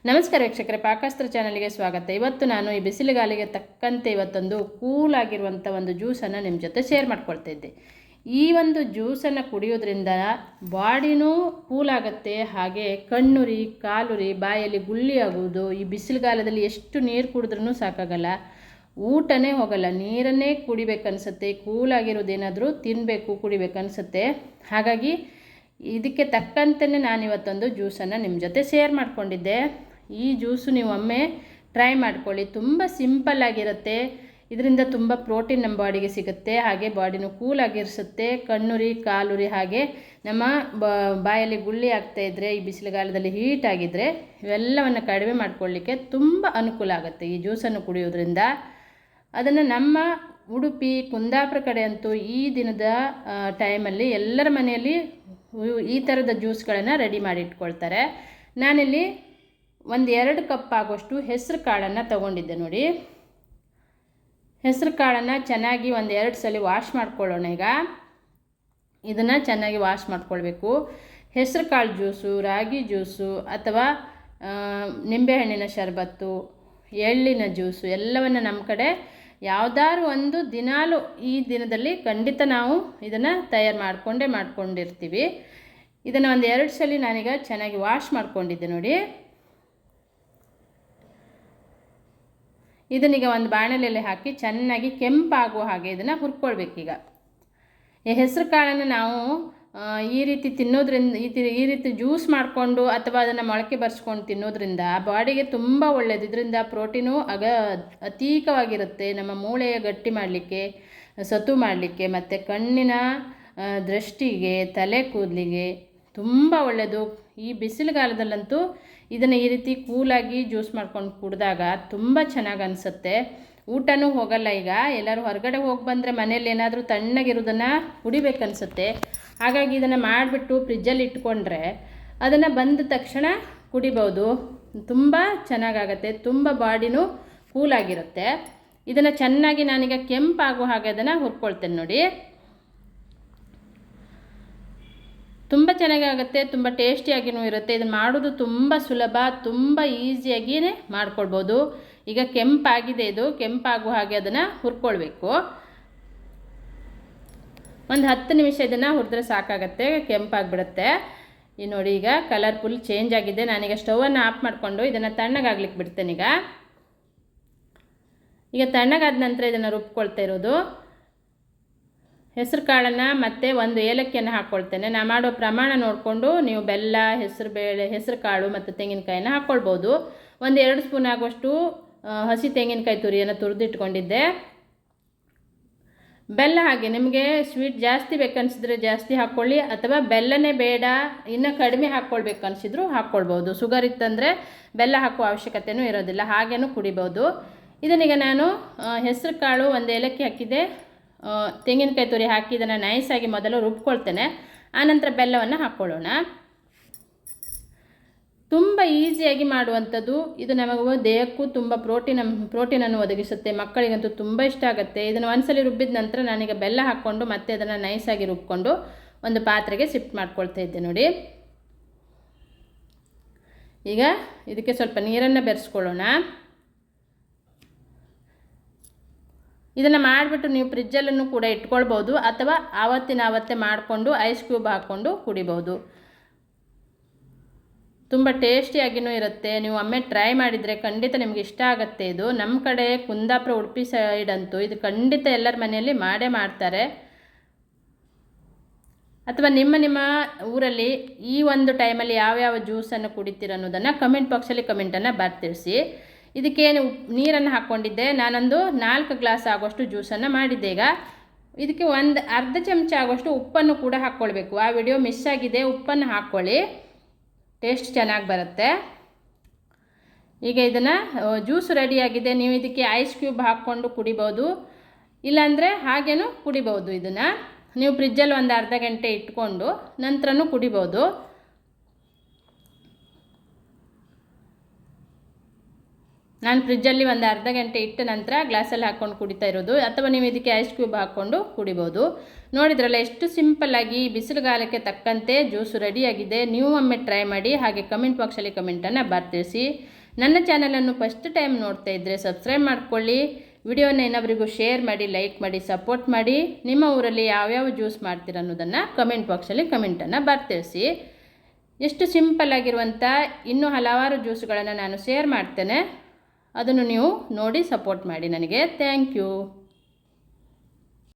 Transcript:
ನಮಸ್ಕಾರ ವೀಕ್ಷಕರೇ, ಪಾಕಾಸ್ತ್ರ ಚಾನಲ್ಗೆ ಸ್ವಾಗತ. ಇವತ್ತು ನಾನು ಈ ಬಿಸಿಲುಗಾಲಿಗೆ ತಕ್ಕಂತೆ ಇವತ್ತೊಂದು ಕೂಲಾಗಿರುವಂಥ ಒಂದು ಜ್ಯೂಸನ್ನು ನಿಮ್ಮ ಜೊತೆ ಶೇರ್ ಮಾಡ್ಕೊಳ್ತಾ ಇದ್ದೆ. ಈ ಒಂದು ಜ್ಯೂಸನ್ನು ಕುಡಿಯೋದ್ರಿಂದ ಬಾಡಿನೂ ಕೂಲಾಗುತ್ತೆ, ಹಾಗೆ ಕಣ್ಣುರಿ, ಕಾಲುರಿ, ಬಾಯಲ್ಲಿ ಗುಳ್ಳಿ ಆಗುವುದು. ಈ ಬಿಸಿಲುಗಾಲದಲ್ಲಿ ಎಷ್ಟು ನೀರು ಕುಡಿದ್ರೂ ಸಾಕಾಗಲ್ಲ, ಊಟನೇ ಹೋಗಲ್ಲ, ನೀರನ್ನೇ ಕುಡಿಬೇಕನ್ಸುತ್ತೆ. ಕೂಲಾಗಿರೋದೇನಾದರೂ ತಿನ್ನಬೇಕು, ಕುಡಿಬೇಕನ್ಸುತ್ತೆ. ಹಾಗಾಗಿ ಇದಕ್ಕೆ ತಕ್ಕಂತೆಯೇ ನಾನಿವತ್ತೊಂದು ಜ್ಯೂಸನ್ನು ನಿಮ್ಮ ಜೊತೆ ಶೇರ್ ಮಾಡಿಕೊಂಡಿದ್ದೆ. ಈ ಜ್ಯೂಸು ನೀವು ಒಮ್ಮೆ ಟ್ರೈ ಮಾಡ್ಕೊಳ್ಳಿ. ತುಂಬ ಸಿಂಪಲ್ಲಾಗಿರುತ್ತೆ. ಇದರಿಂದ ತುಂಬ ಪ್ರೋಟೀನ್ ನಮ್ಮ ಬಾಡಿಗೆ ಸಿಗುತ್ತೆ, ಹಾಗೆ ಬಾಡಿನೂ ಕೂಲಾಗಿರಿಸುತ್ತೆ. ಕಣ್ಣುರಿ, ಕಾಲುರಿ, ಹಾಗೆ ನಮ್ಮ ಬಾಯಲ್ಲಿ ಗುಳ್ಳಿ ಆಗ್ತಾಯಿದ್ರೆ, ಈ ಬಿಸಿಲುಗಾಲದಲ್ಲಿ ಹೀಟ್ ಆಗಿದ್ದರೆ ಇವೆಲ್ಲವನ್ನು ಕಡಿಮೆ ಮಾಡ್ಕೊಳ್ಳಿಕ್ಕೆ ತುಂಬ ಅನುಕೂಲ ಆಗುತ್ತೆ ಈ ಜ್ಯೂಸನ್ನು ಕುಡಿಯೋದ್ರಿಂದ. ಅದನ್ನು ನಮ್ಮ ಉಡುಪಿ, ಕುಂದಾಪುರ ಕಡೆ ಅಂತೂ ಈ ದಿನದ ಟೈಮಲ್ಲಿ ಎಲ್ಲರ ಮನೆಯಲ್ಲಿ ಈ ಥರದ ಜ್ಯೂಸ್ಗಳನ್ನು ರೆಡಿ ಮಾಡಿ ಇಟ್ಕೊಳ್ತಾರೆ. ನಾನಿಲ್ಲಿ 1-2 ಕಪ್ ಆಗೋಷ್ಟು ಹೆಸರು ಕಾಳನ್ನು ತಗೊಂಡಿದ್ದೆ ನೋಡಿ. ಹೆಸರು ಕಾಳನ್ನು ಚೆನ್ನಾಗಿ 1-2 ಸಲ ವಾಶ್ ಮಾಡ್ಕೊಳ್ಳೋಣ. ಈಗ ಇದನ್ನು ಚೆನ್ನಾಗಿ ವಾಶ್ ಮಾಡ್ಕೊಳ್ಬೇಕು. ಹೆಸರು ಕಾಳು ಜ್ಯೂಸು, ರಾಗಿ ಜ್ಯೂಸು, ಅಥವಾ ನಿಂಬೆಹಣ್ಣಿನ ಶರಬತ್ತು, ಎಳ್ಳಿನ ಜ್ಯೂಸು ಎಲ್ಲವನ್ನು ನಮ್ಮ ಕಡೆ ಯಾವುದಾದ್ರು ಒಂದು ದಿನಾಲು ಈ ದಿನದಲ್ಲಿ ಖಂಡಿತ ನಾವು ಇದನ್ನು ತಯಾರು ಮಾಡ್ಕೊಂಡಿರ್ತೀವಿ. ಇದನ್ನು 1-2 ಸಲ ನಾನೀಗ ಚೆನ್ನಾಗಿ ವಾಶ್ ಮಾಡ್ಕೊಂಡಿದ್ದೆ ನೋಡಿ. ಇದನ್ನೀಗ ಒಂದು ಬಾಣಲೆಯಲ್ಲಿ ಹಾಕಿ ಚೆನ್ನಾಗಿ ಕೆಂಪಾಗುವ ಹಾಗೆ ಇದನ್ನು ಹುರ್ಕೊಳ್ಬೇಕೀಗ. ಈ ಹೆಸರು ಕಾಳನ್ನು ನಾವು ಈ ರೀತಿ ತಿನ್ನೋದ್ರಿಂದ, ಈ ರೀತಿ ಜ್ಯೂಸ್ ಮಾಡಿಕೊಂಡು ಅಥವಾ ಅದನ್ನು ಮೊಳಕೆ ಬರೆಸ್ಕೊಂಡು ತಿನ್ನೋದ್ರಿಂದ ಬಾಡಿಗೆ ತುಂಬ ಒಳ್ಳೆಯದು. ಇದರಿಂದ ಪ್ರೋಟೀನು ಅತೀಕವಾಗಿರುತ್ತೆ. ನಮ್ಮ ಮೂಳೆಯ ಗಟ್ಟಿ ಮಾಡಲಿಕ್ಕೆ, ಸತು ಮಾಡಲಿಕ್ಕೆ, ಮತ್ತು ಕಣ್ಣಿನ ದೃಷ್ಟಿಗೆ, ತಲೆ ಕೂದಲಿಗೆ ತುಂಬ ಒಳ್ಳೆಯದು. ಈ ಬಿಸಿಲುಗಾಲದಲ್ಲಂತೂ ಇದನ್ನು ಈ ರೀತಿ ಕೂಲಾಗಿ ಜ್ಯೂಸ್ ಮಾಡ್ಕೊಂಡು ಕುಡಿದಾಗ ತುಂಬ ಚೆನ್ನಾಗಿ ಅನಿಸುತ್ತೆ. ಊಟನೂ ಹೋಗಲ್ಲ. ಈಗ ಎಲ್ಲರೂ ಹೊರಗಡೆ ಹೋಗಿ ಬಂದರೆ ಮನೇಲಿ ಏನಾದರೂ ತಣ್ಣಗಿರೋದನ್ನು ಕುಡಿಬೇಕನ್ಸುತ್ತೆ. ಹಾಗಾಗಿ ಇದನ್ನು ಮಾಡಿಬಿಟ್ಟು ಫ್ರಿಜ್ಜಲ್ಲಿ ಇಟ್ಕೊಂಡ್ರೆ ಅದನ್ನು ಬಂದ ತಕ್ಷಣ ಕುಡಿಬೋದು. ತುಂಬ ಚೆನ್ನಾಗಾಗತ್ತೆ, ತುಂಬ ಬಾಡಿನೂ ಕೂಲಾಗಿರುತ್ತೆ. ಇದನ್ನು ಚೆನ್ನಾಗಿ ನಾನೀಗ ಕೆಂಪಾಗೋ ಹಾಗೆ ಅದನ್ನು ಹುರ್ಕೊಳ್ತೇನೆ ನೋಡಿ. ತುಂಬ ಚೆನ್ನಾಗಾಗುತ್ತೆ, ತುಂಬ ಟೇಸ್ಟಿಯಾಗಿಯೂ ಇರುತ್ತೆ. ಇದನ್ನು ಮಾಡೋದು ತುಂಬ ಸುಲಭ, ತುಂಬ ಈಸಿಯಾಗಿಯೇ ಮಾಡ್ಕೊಳ್ಬೋದು. ಈಗ ಕೆಂಪಾಗಿದೆ, ಇದು ಕೆಂಪಾಗುವ ಹಾಗೆ ಅದನ್ನು ಹುರ್ಕೊಳ್ಬೇಕು. ಒಂದು 10 ನಿಮಿಷ ಇದನ್ನು ಹುರಿದ್ರೆ ಸಾಕಾಗತ್ತೆ, ಕೆಂಪಾಗಿಬಿಡುತ್ತೆ. ಈ ನೋಡಿ, ಈಗ ಕಲರ್ ಫುಲ್ ಚೇಂಜ್ ಆಗಿದೆ. ನಾನೀಗ ಸ್ಟವನ್ನು ಆಫ್ ಮಾಡಿಕೊಂಡು ಇದನ್ನು ತಣ್ಣಗಾಗ್ಲಿಕ್ಕೆ ಬಿಡ್ತೇನೆ. ಈಗ ತಣ್ಣಗಾದ ನಂತರ ಇದನ್ನು ರುಬ್ಕೊಳ್ತಾ ಇರೋದು. ಹೆಸರು ಕಾಳನ್ನು ಮತ್ತು 1 ಏಲಕ್ಕಿಯನ್ನು ಹಾಕ್ಕೊಳ್ತೇನೆ. ನಾನು ಮಾಡೋ ಪ್ರಮಾಣ ನೋಡಿಕೊಂಡು ನೀವು ಬೆಲ್ಲ, ಹೆಸರು ಕಾಳು ಮತ್ತು ತೆಂಗಿನಕಾಯಿನ ಹಾಕ್ಕೊಳ್ಬೋದು. 1-2 ಸ್ಪೂನ್ ಆಗುವಷ್ಟು ಹಸಿ ತೆಂಗಿನಕಾಯಿ ತುರಿಯನ್ನು ತುರಿದಿಟ್ಕೊಂಡಿದ್ದೆ. ಬೆಲ್ಲ ಹಾಗೆ ನಿಮಗೆ ಸ್ವೀಟ್ ಜಾಸ್ತಿ ಬೇಕನ್ಸಿದ್ರೆ ಜಾಸ್ತಿ ಹಾಕ್ಕೊಳ್ಳಿ, ಅಥವಾ ಬೆಲ್ಲನೇ ಬೇಡ ಇನ್ನು ಕಡಿಮೆ ಹಾಕ್ಕೊಳ್ಬೇಕು ಅನಿಸಿದ್ರು ಹಾಕ್ಕೊಳ್ಬೋದು. ಶುಗರ್ ಇತ್ತಂದರೆ ಬೆಲ್ಲ ಹಾಕುವ ಅವಶ್ಯಕತೆಯೂ ಇರೋದಿಲ್ಲ, ಹಾಗೇನೂ ಕುಡಿಬೋದು. ಇದನ್ನೀಗ ನಾನು ಹೆಸರು ಕಾಳು, 1 ಏಲಕ್ಕಿ ಹಾಕಿದ್ದೆ, ತೆಂಗಿನಕಾಯಿ ತುರಿ ಹಾಕಿ ಇದನ್ನು ನೈಸಾಗಿ ಮೊದಲು ರುಬ್ಕೊಳ್ತೇನೆ. ಆನಂತರ ಬೆಲ್ಲವನ್ನು ಹಾಕ್ಕೊಳ್ಳೋಣ. ತುಂಬ ಈಸಿಯಾಗಿ ಮಾಡುವಂಥದ್ದು ಇದು. ನಮಗೂ ದೇಹಕ್ಕೂ ತುಂಬ ಪ್ರೋಟೀನನ್ನು ಒದಗಿಸುತ್ತೆ. ಮಕ್ಕಳಿಗಂತೂ ತುಂಬ ಇಷ್ಟ ಆಗುತ್ತೆ. ಇದನ್ನು ಒಂದ್ಸಲಿ ರುಬ್ಬಿದ ನಂತರ ನಾನೀಗ ಬೆಲ್ಲ ಹಾಕ್ಕೊಂಡು ಮತ್ತೆ ಅದನ್ನು ನೈಸಾಗಿ ರುಬ್ಕೊಂಡು ಒಂದು ಪಾತ್ರೆಗೆ ಶಿಫ್ಟ್ ಮಾಡ್ಕೊಳ್ತಾ ಇದ್ದೆ ನೋಡಿ. ಈಗ ಇದಕ್ಕೆ ಸ್ವಲ್ಪ ನೀರನ್ನು ಬೆರೆಸ್ಕೊಳ್ಳೋಣ. ಇದನ್ನು ಮಾಡಿಬಿಟ್ಟು ನೀವು ಫ್ರಿಜ್ಜಲ್ಲೂ ಕೂಡ ಇಟ್ಕೊಳ್ಬೋದು, ಅಥವಾ ಆವತ್ತೇ ಮಾಡಿಕೊಂಡು ಐಸ್ ಕ್ಯೂಬ್ ಹಾಕ್ಕೊಂಡು ಕುಡಿಬೋದು. ತುಂಬ ಟೇಸ್ಟಿಯಾಗಿಯೂ ಇರುತ್ತೆ. ನೀವು ಒಮ್ಮೆ ಟ್ರೈ ಮಾಡಿದರೆ ಖಂಡಿತ ನಿಮಗೆ ಇಷ್ಟ ಆಗುತ್ತೆ. ಇದು ನಮ್ಮ ಕಡೆ ಕುಂದಾಪುರ, ಉಡುಪಿ ಸೈಡ್ ಅಂತೂ ಇದು ಖಂಡಿತ ಎಲ್ಲರ ಮನೆಯಲ್ಲಿ ಮಾಡೇ ಮಾಡ್ತಾರೆ. ಅಥವಾ ನಿಮ್ಮ ಊರಲ್ಲಿ ಈ ಒಂದು ಟೈಮಲ್ಲಿ ಯಾವ್ಯಾವ ಜ್ಯೂಸನ್ನು ಕುಡಿತೀರ ಅನ್ನೋದನ್ನು ಕಮೆಂಟ್ ಬಾಕ್ಸಲ್ಲಿ ಕಮೆಂಟನ್ನು ಬರ್ತಿರಿಸಿ. ಇದಕ್ಕೇನು ನೀರನ್ನು ಹಾಕ್ಕೊಂಡಿದ್ದೆ, ನಾನೊಂದು 4 ಗ್ಲಾಸ್ ಆಗೋಷ್ಟು ಜ್ಯೂಸನ್ನು ಮಾಡಿದ್ದೆ. ಈಗ ಇದಕ್ಕೆ ಒಂದು ಅರ್ಧ ಚಮಚ ಆಗೋಷ್ಟು ಉಪ್ಪನ್ನು ಕೂಡ ಹಾಕ್ಕೊಳ್ಬೇಕು. ಆ ವಿಡಿಯೋ ಮಿಸ್ ಆಗಿದೆ, ಉಪ್ಪನ್ನು ಹಾಕ್ಕೊಳ್ಳಿ, ಟೇಸ್ಟ್ ಚೆನ್ನಾಗಿ ಬರುತ್ತೆ. ಈಗ ಇದನ್ನು ಜ್ಯೂಸ್ ರೆಡಿಯಾಗಿದೆ. ನೀವು ಇದಕ್ಕೆ ಐಸ್ ಕ್ಯೂಬ್ ಹಾಕ್ಕೊಂಡು ಕುಡಿಬೋದು, ಇಲ್ಲಾಂದರೆ ಹಾಗೇನೂ ಕುಡಿಬೋದು. ಇದನ್ನು ನೀವು ಫ್ರಿಜ್ಜಲ್ಲಿ ಒಂದು ಅರ್ಧ ಗಂಟೆ ಇಟ್ಕೊಂಡು ನಂತರನೂ ಕುಡಿಬೋದು. ನಾನು ಫ್ರಿಜ್ಜಲ್ಲಿ ಒಂದು ಅರ್ಧ ಗಂಟೆ ಇಟ್ಟ ನಂತರ ಗ್ಲಾಸಲ್ಲಿ ಹಾಕ್ಕೊಂಡು ಕುಡಿತಾ ಇರೋದು, ಅಥವಾ ನೀವು ಇದಕ್ಕೆ ಐಸ್ ಕ್ಯೂಬ್ ಹಾಕ್ಕೊಂಡು ಕುಡಿಬೋದು. ನೋಡಿದ್ರಲ್ಲ ಎಷ್ಟು ಸಿಂಪಲ್ಲಾಗಿ ಬಿಸಿಲುಗಾಲಕ್ಕೆ ತಕ್ಕಂತೆ ಜ್ಯೂಸು ರೆಡಿಯಾಗಿದೆ. ನೀವು ಒಮ್ಮೆ ಟ್ರೈ ಮಾಡಿ, ಹಾಗೆ ಕಮೆಂಟ್ ಬಾಕ್ಸಲ್ಲಿ ಕಮೆಂಟನ್ನು ಬರ್ತಿಳಿಸಿ. ನನ್ನ ಚಾನಲನ್ನು ಫಸ್ಟ್ ಟೈಮ್ ನೋಡ್ತಾ ಇದ್ದರೆ ಸಬ್ಸ್ಕ್ರೈಬ್ ಮಾಡ್ಕೊಳ್ಳಿ. ವಿಡಿಯೋನ ಇನ್ನೊಬ್ಬರಿಗೂ ಶೇರ್ ಮಾಡಿ, ಲೈಕ್ ಮಾಡಿ, ಸಪೋರ್ಟ್ ಮಾಡಿ. ನಿಮ್ಮ ಊರಲ್ಲಿ ಯಾವ್ಯಾವ ಜ್ಯೂಸ್ ಮಾಡ್ತೀರ ಅನ್ನೋದನ್ನು ಕಮೆಂಟ್ ಬಾಕ್ಸಲ್ಲಿ ಕಮೆಂಟನ್ನು ಬರ್ತಿಳಿಸಿ. ಎಷ್ಟು ಸಿಂಪಲ್ಲಾಗಿರುವಂಥ ಇನ್ನೂ ಹಲವಾರು ಜ್ಯೂಸ್ಗಳನ್ನು ನಾನು ಶೇರ್ ಮಾಡ್ತೇನೆ. ಅದನ್ನು ನೀವು ನೋಡಿ ಸಪೋರ್ಟ್ ಮಾಡಿ ನನಗೆ. Thank you.